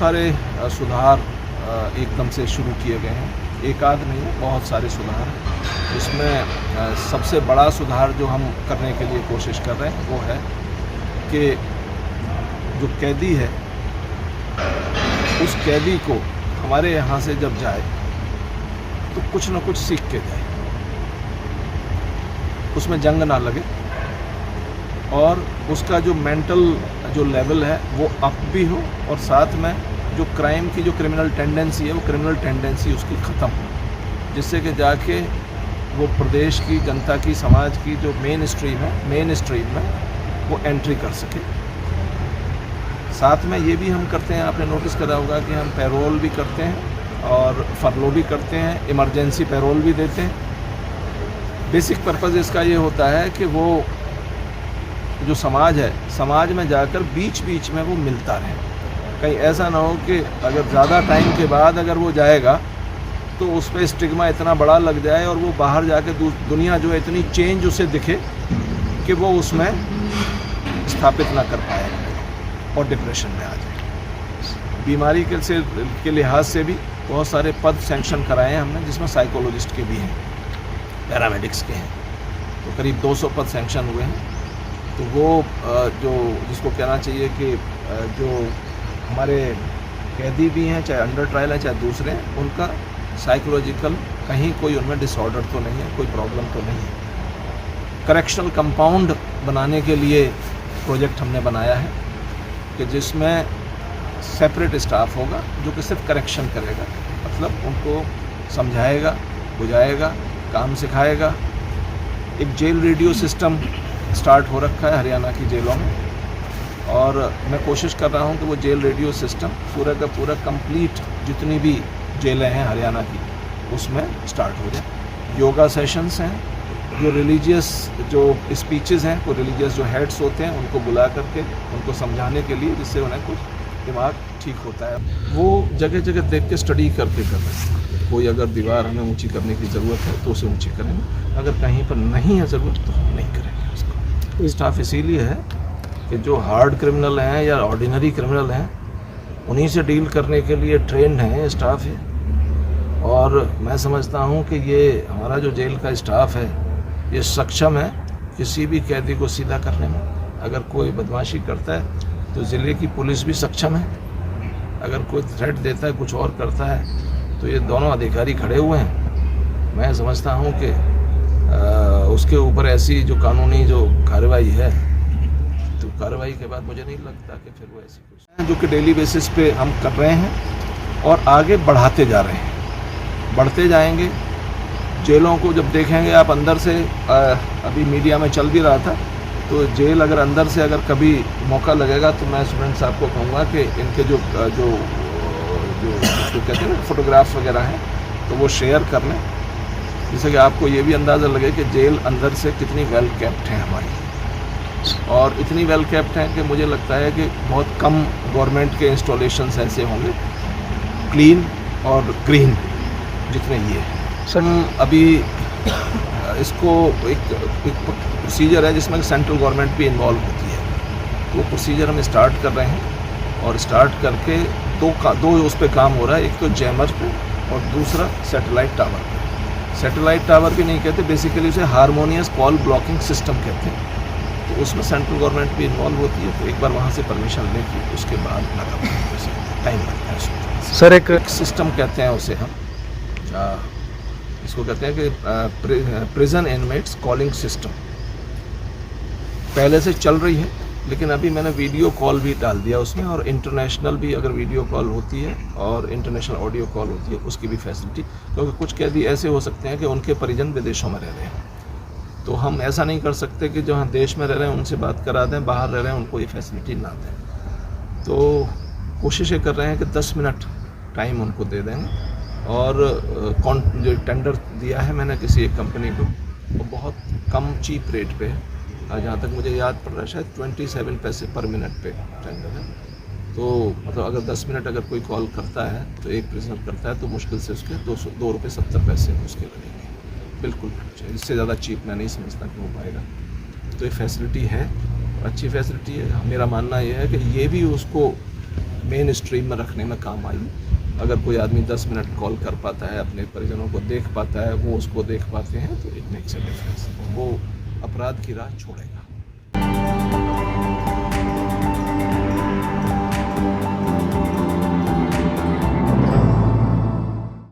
सारे सुधार एकदम से शुरू किए गए हैं, एक आध नहीं है, बहुत सारे सुधार हैं। इसमें सबसे बड़ा सुधार जो हम करने के लिए कोशिश कर रहे हैं वो है कि जो कैदी है उस कैदी को हमारे यहाँ से जब जाए तो कुछ न कुछ सीख के जाए, उसमें जंग ना लगे और उसका जो मेंटल जो लेवल है वो अप भी हो और साथ में जो क्राइम की जो क्रिमिनल टेंडेंसी है वो क्रिमिनल टेंडेंसी उसकी ख़त्म हो, जिससे कि जाके वो प्रदेश की जनता की समाज की जो मेन स्ट्रीम में वो एंट्री कर सके। साथ में ये भी हम करते हैं, आपने नोटिस करा होगा कि हम पैरोल भी करते हैं और फरलो भी करते हैं, इमरजेंसी पैरोल भी देते हैं। बेसिक पर्पज़ इसका ये होता है कि वो जो समाज है, समाज में जाकर बीच बीच में वो मिलता रहे। कहीं ऐसा ना हो कि अगर ज़्यादा टाइम के बाद अगर वो जाएगा तो उस पर स्टिग्मा इतना बड़ा लग जाए और वो बाहर जाके दुनिया जो है इतनी चेंज उसे दिखे कि वो उसमें स्थापित ना कर पाए और डिप्रेशन में आ जाए। बीमारी के लिहाज से भी बहुत सारे पद सैंक्शन कराए हैं हमने, जिसमें साइकोलॉजिस्ट के भी हैं, पैरामेडिक्स के हैं, तो करीब 200 पद सैंक्शन हुए हैं। तो वो जो जिसको कहना चाहिए कि जो हमारे कैदी भी हैं, चाहे अंडर ट्रायल है चाहे दूसरे हैं, उनका साइकोलॉजिकल कहीं कोई उनमें डिसऑर्डर तो नहीं है, कोई प्रॉब्लम तो नहीं है। करेक्शनल कंपाउंड बनाने के लिए प्रोजेक्ट हमने बनाया है कि जिसमें सेपरेट स्टाफ होगा जो कि सिर्फ करेक्शन करेगा, मतलब उनको समझाएगा, बुझाएगा, काम सिखाएगा। एक जेल रेडियो सिस्टम स्टार्ट हो रखा है हरियाणा की जेलों में और मैं कोशिश कर रहा हूं कि वो जेल रेडियो सिस्टम पूरा का पूरा कंप्लीट जितनी भी जेलें हैं हरियाणा की उसमें स्टार्ट हो जाए। योगा सेशंस हैं, जो रिलीजियस जो स्पीचेस हैं, वो रिलीजियस जो हेड्स होते हैं उनको बुला करके उनको समझाने के लिए, जिससे उन्हें कुछ दिमाग ठीक होता है। वो जगह जगह देख के स्टडी करते कर रहे हैं। कोई अगर दीवार हमें ऊंची करने की ज़रूरत है तो उसे ऊंची करेंगे, अगर कहीं पर नहीं है ज़रूरत तो हम नहीं करेंगे उसको। तो स्टाफ इसीलिए है कि जो हार्ड क्रिमिनल हैं या ऑर्डिनरी क्रिमिनल हैं उन्हीं से डील करने के लिए ट्रेंड हैं स्टाफ है। और मैं समझता हूँ कि ये हमारा जो जेल का स्टाफ है ये सक्षम है किसी भी कैदी को सीधा करने में। अगर कोई बदमाशी करता है तो ज़िले की पुलिस भी सक्षम है, अगर कोई थ्रेट देता है, कुछ और करता है, तो ये दोनों अधिकारी खड़े हुए हैं। मैं समझता हूँ कि उसके ऊपर ऐसी जो कानूनी जो कार्रवाई है, तो कार्रवाई के बाद मुझे नहीं लगता कि फिर वो ऐसी कुछ जो कि डेली बेसिस पे हम कर रहे हैं और आगे बढ़ाते जा रहे हैं, बढ़ते जाएंगे। जेलों को जब देखेंगे आप अंदर से, अभी मीडिया में चल भी रहा था, तो जेल अगर अंदर से अगर कभी मौका लगेगा तो मैं स्टूडेंट साहब को कहूँगा कि इनके जो कहते हैं ना फोटोग्राफ्स वगैरह हैं तो वो शेयर कर लें, जिससे कि आपको ये भी अंदाज़ा लगे कि जेल अंदर से कितनी वेल केप्ट है हमारी। और इतनी वेल केप्ट हैं कि मुझे लगता है कि बहुत कम गवर्नमेंट के इंस्टॉलेशंस ऐसे होंगे क्लीन और ग्रीन जितने ये हैं। सर अभी इसको एक प्रोसीजर है जिसमें सेंट्रल गवर्नमेंट भी इन्वॉल्व होती है, तो वो प्रोसीजर हम स्टार्ट कर रहे हैं और स्टार्ट करके दो उस पर काम हो रहा है, एक तो जैमर पे और दूसरा सैटेलाइट टावर पे। सैटेलाइट टावर भी नहीं कहते, बेसिकली उसे हारमोनियस कॉल ब्लॉकिंग सिस्टम कहते हैं। तो उसमें सेंट्रल गवर्नमेंट भी इन्वॉल्व होती है, तो एक बार वहाँ से परमिशन लेके उसके बाद टाइम लगता है। सर एक सिस्टम कहते हैं उसे हम, इसको कहते हैं कि प्रिजन इनमेट्स कॉलिंग सिस्टम। पहले से चल रही है, लेकिन अभी मैंने वीडियो कॉल भी डाल दिया उसमें, और इंटरनेशनल भी अगर वीडियो कॉल होती है और इंटरनेशनल ऑडियो कॉल होती है उसकी भी फैसिलिटी, क्योंकि कुछ कैदी ऐसे हो सकते हैं कि उनके परिजन विदेशों में रह रहे हैं, तो हम ऐसा नहीं कर सकते कि जो देश में रह रहे हैं उनसे बात करा दें, बाहर रह रहे हैं उनको ये फैसिलिटी ना दें। तो कोशिश ये कर रहे हैं कि 10 मिनट टाइम उनको दे देंगे। और जो टेंडर दिया है मैंने किसी एक कंपनी को, वो बहुत कम चीप रेट पे है, जहाँ तक मुझे याद पड़ रहा है शायद 27 पैसे पर मिनट पे टेंडर है। तो मतलब अगर 10 मिनट अगर कोई कॉल करता है तो एक प्रिजनर करता है तो मुश्किल से उसके 2 रुपये 70 पैसे उसके लगेंगे। बिल्कुल इससे ज़्यादा चीप मैं नहीं समझता कि हो पाएगा। तो ये फैसिलिटी है, अच्छी फैसिलिटी है। मेरा मानना ये है कि ये भी उसको मेन स्ट्रीम में रखने में काम आई। अगर कोई आदमी 10 मिनट कॉल कर पाता है, अपने परिजनों को देख पाता है, वो उसको देख पाते हैं, तो इट मेक्स अ डिफरेंस। वो अपराध की राह छोड़ेगा।